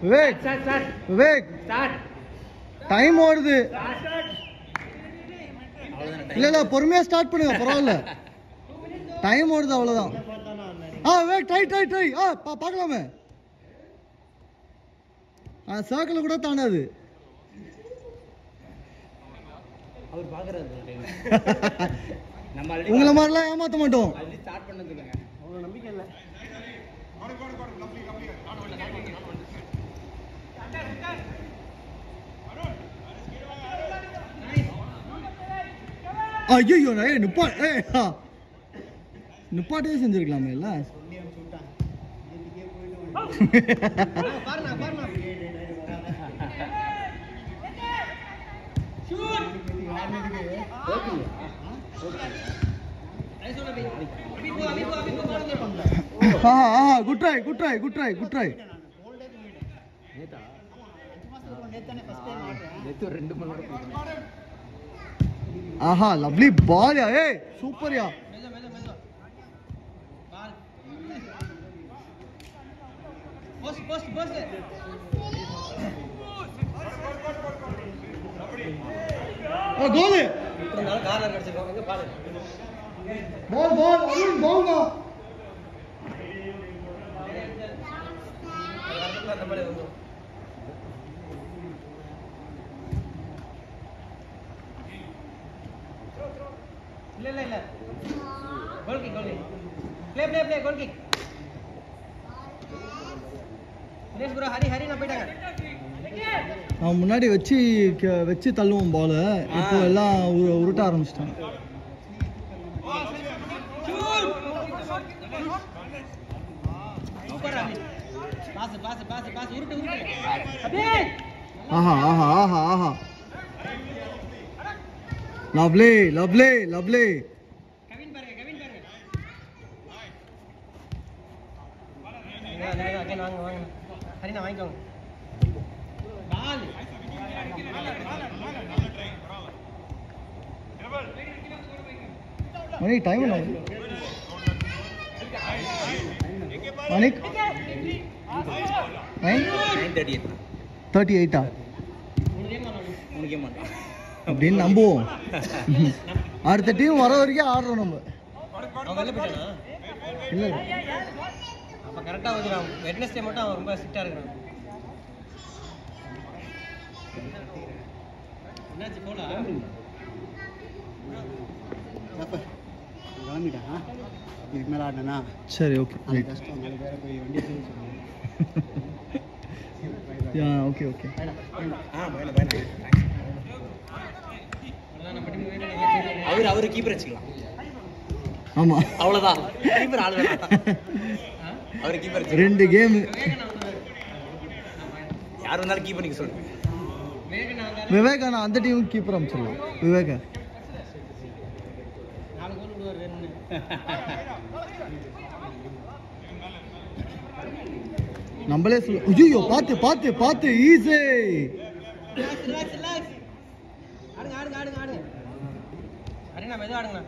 Vivek Vivek time ஓடுது. இல்ல இல்ல பொறுமையா ஸ்டார்ட் பண்ணுங்க, பரவாயில்ல. டைம் ஓடுது, அவ்வளவுதான். Vivek try try try. பார்க்கலாமே. சர்க்கிள் கூட தாண்டாது. உங்களை மாதிரிலாம் ஏமாத்த மாட்டோம். நம்பிக்கை இல்லை. ஐயோ நிப்பாட்டே செஞ்சிருக்கலாமே இல்ல. Good try good try good try good try. ஆஹா லவ்லி பால். ஏய் சூப்பர்யா. Goal. Ball ball Arun ball. இல்ல goal kick play goal kick. Dinesh bro Hari நான் போய்ட்டாங்க. நான் முன்னாடி வச்சு தள்ளுவோம் பால. இப்போ எல்லாம் உருட்ட ஆரம்பிச்சிட்டாங்க. ஆஹா ஆஹா ஆஹா ஆஹா லவ்லி லவ்லி லவ்லி. கவின் பாருங்க வாங்க ஹரினா வாங்கிக்கோங்க. பால் மணி டைம் என்ன மணிக் 9:38 அப்படின்னு நம்புவோம். அடுத்த டீம் வர வரைக்கும் ஆடுறோம் நம்ம. இல்லை அப்போ கரெக்டாக வந்துடும். வெட்னஸ்டே மட்டும் அவன் ரொம்ப ஸ்ட்ரிக்டாக இருக்கிறான். என்னாச்சு போல கிளம்பிட்டான். இதுக்கு மேலே ஆடினா சரி ஓகே கஷ்டம். நாளைக்கு வேறு போய் வண்டி ஓகே ஓகே. அவரு கீப்பர் வச்சுக்கலாம். ஆமா அவ்வளவுதான். கீப்பர் ஆளு அவரு கீப்பர். 2 கேம் யார் வந்தாலும் கீப்பர் நிக்க சொல்லுங்க. விவேகானா அந்த டீம் கீப்பர் அமைச்சிடலாம். விவேகா 4 கோல் விடுவார் வேணும்னு. நம்மளே சொல்ல. ஐயோ பார்த்து பார்த்து பார்த்து ஈஸி. ஆடுங்க அண்ணா மெதுவா ஆடுங்க.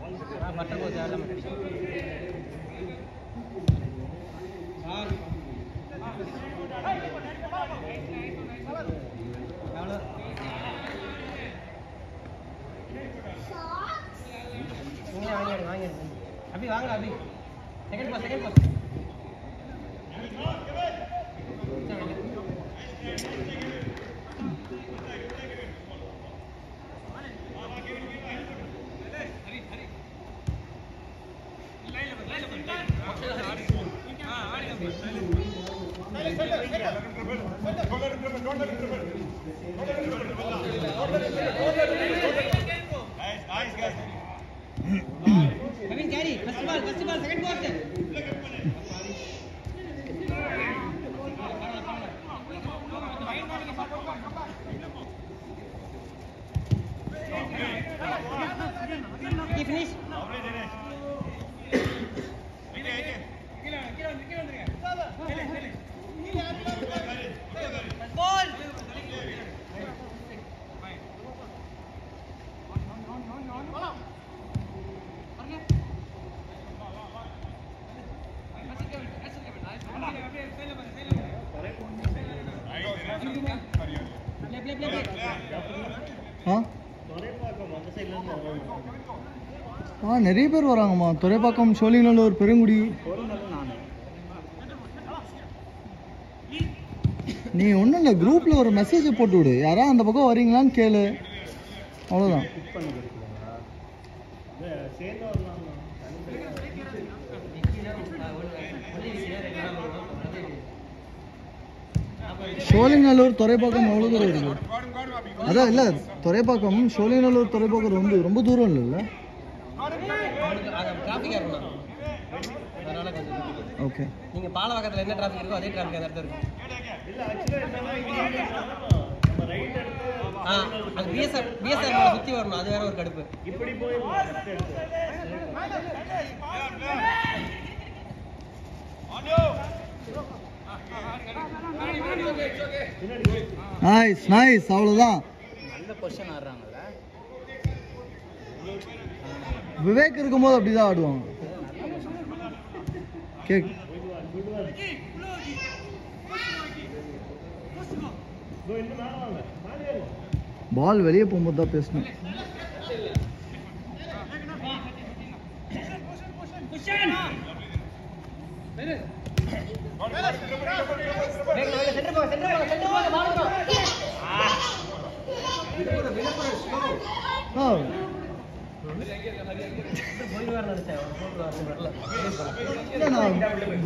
பட்டர் கோச் ஆடலாம். வாங்க அபி வாங்க Abi. Second pass Kevin carry first ball second ball finish ball நிறைய பேர் வராங்கம்மா. துறைப்பாக்கம், சோழிங்கநல்லூர், பெருங்குடி. நீ ஒன்றும் இல்லை, குரூப்பில் ஒரு மெசேஜை போட்டு விடு, யாரா அந்த பக்கம் வரீங்களான்னு கேளு, அவ்வளோதான். சோழிங்கநல்லூர் துறைப்பாக்கம் எவ்வளோ தூரம் இருக்கு? அதான் இல்லை, துறைப்பாக்கம் சோழிங்கநல்லூர் துறைப்பாக்கம் வந்து ரொம்ப தூரம் இல்லைல்ல? ஓகே. நீங்கள் பாலவாக்கத்தில் என்ன டிராஃபிக் இருக்கோ அதே டிராஃபிக் அந்த இடத்துல இருக்கும். அது பிஎஸ்ஆர் சுற்றி வரணும், அது வேற ஒரு கடுப்பு. நைஸ் நைஸ், அவ்வளோதான். நல்ல பொசிஷன் ஆடுறாங்கல்ல. விவேக் இருக்கும்போது அப்படிதான் ஆடுவாங்க. கேக் பால் வெளியே போகும்போது தான் பேசணும்.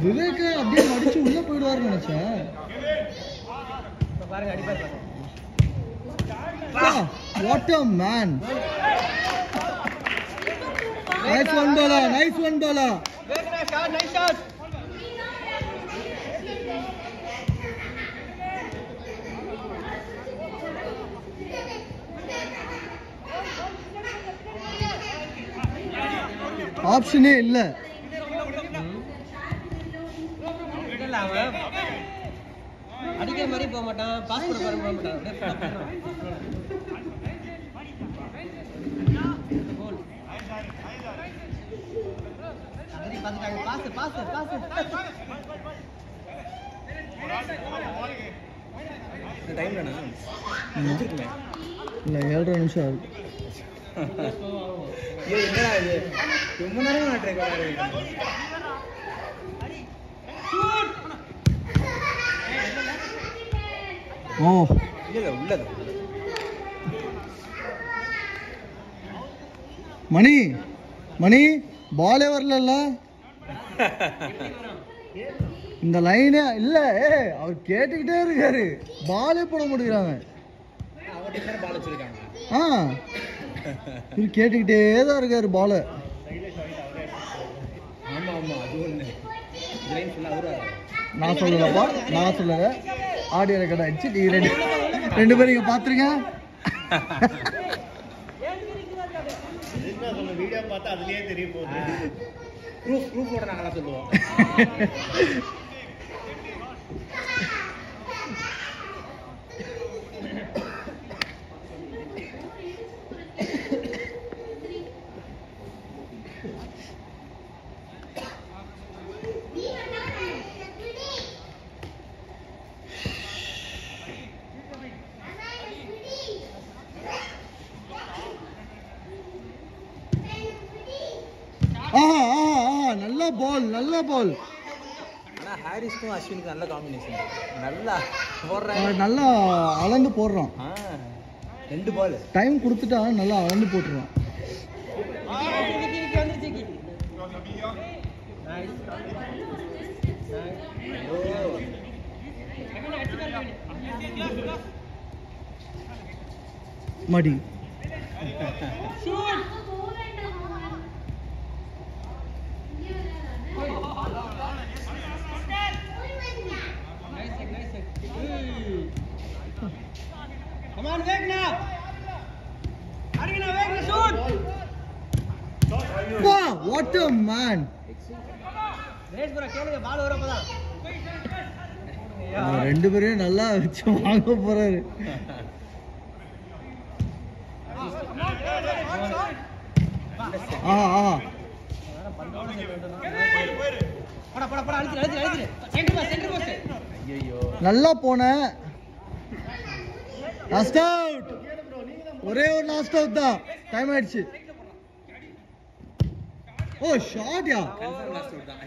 விவேக் அப்படியே அடிச்சு உள்ள போயிடுவாருன்னு நினைச்சேன். What a man! Nice one bowler, nice one bowler. Nice shot. ஆப்ஷனே இல்ல. அடிக்கிற மாதிரி போக மாட்டான், பாஸ் பண்ண போக மாட்டான். இல்ல 7.5 நிமிஷம் ஆகுது. ரொம்ப நேரம் ட்ரை பண்ண. ஓ இல்ல உள்ளது. மணி மணி பாலே வரல. இந்த லைனே இல்ல, அவர் கேட்டுக்கிட்டே இருக்காரு, பாலே போட முடியறாங்க. இது கேட்டுக்கிட்டே தான் இருக்காரு பால. நான் சொல்லலப்பா, நான் சொல்லல, ஆடியோ ரெக்கார்ட் ஆயிடுச்சு. நீங்க ரெண்டு பேரும் இங்க பாத்துருங்க. வீடியோ பார்த்தா அதுலயே தெரிய போகுது. ப்ரூஃப் போட நாங்களா சொல்லுவோம். நல்ல பால், நல்ல பால். ஆனா ஹாரிஸ்க்கும் அஸ்வினுக்கும் நல்ல காம்பினேஷன். நல்லா போடுறான், நல்லா அளந்து போடுறான். 2 பால் டைம் கொடுத்துட்டா நல்லா அளந்து போட்டுறான். மடி Come on, Vegna! Arigna, Vegna, shoot! Wow, what a man! Race bro, கேளுங்க, பால் வரப்பதான். ரெண்டு பேரும் நல்லா வச்சு வாங்க போறாரு. நல்லா போன. ஒரே ஒரு லாஸ்ட் அவுட் தான். டைம் ஆயிடுச்சு. ஓ ஷாட்யா.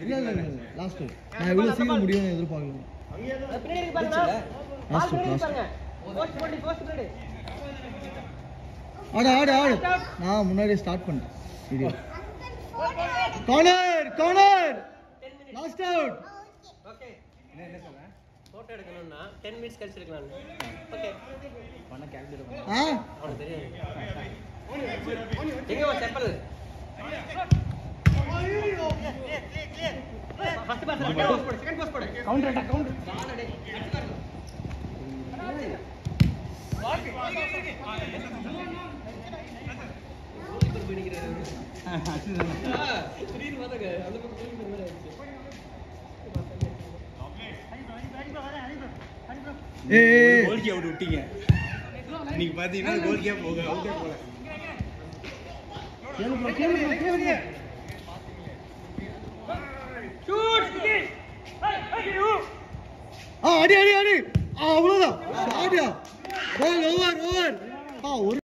இல்ல லாஸ்ட் அவுட். நான் இவ்வளவு சீக்கிரம் முடியும்னு எதிர்பார்க்கல. லாஸ்ட் ஆடு. நான் முன்னாடியே ஸ்டார்ட் பண்ணிட்டேன். கார்னர். Last out. ஓகே என்ன சொல்ற? போட்டோ எடுக்கணும்னா 10 மினிட்ஸ் கழிச்சு எடுக்கலாம். ஓகே பண்ண கால்குலேட் அவனுக்கு தெரியாது. எங்க வா செப்பல். ஃபர்ஸ்ட் பாஸ் போடு, செகண்ட் பாஸ் போடு. Counter attack counter. கோல்கி அவுட் விட்டீங்க. நீங்க பாத்தீங்கன்னா கோல்கியா போக அவுட்டே போல. கேளுங்க. Shoot wicket. அடி அவ்வளவுதான். ஷாட்யா. Ball over. ஒரு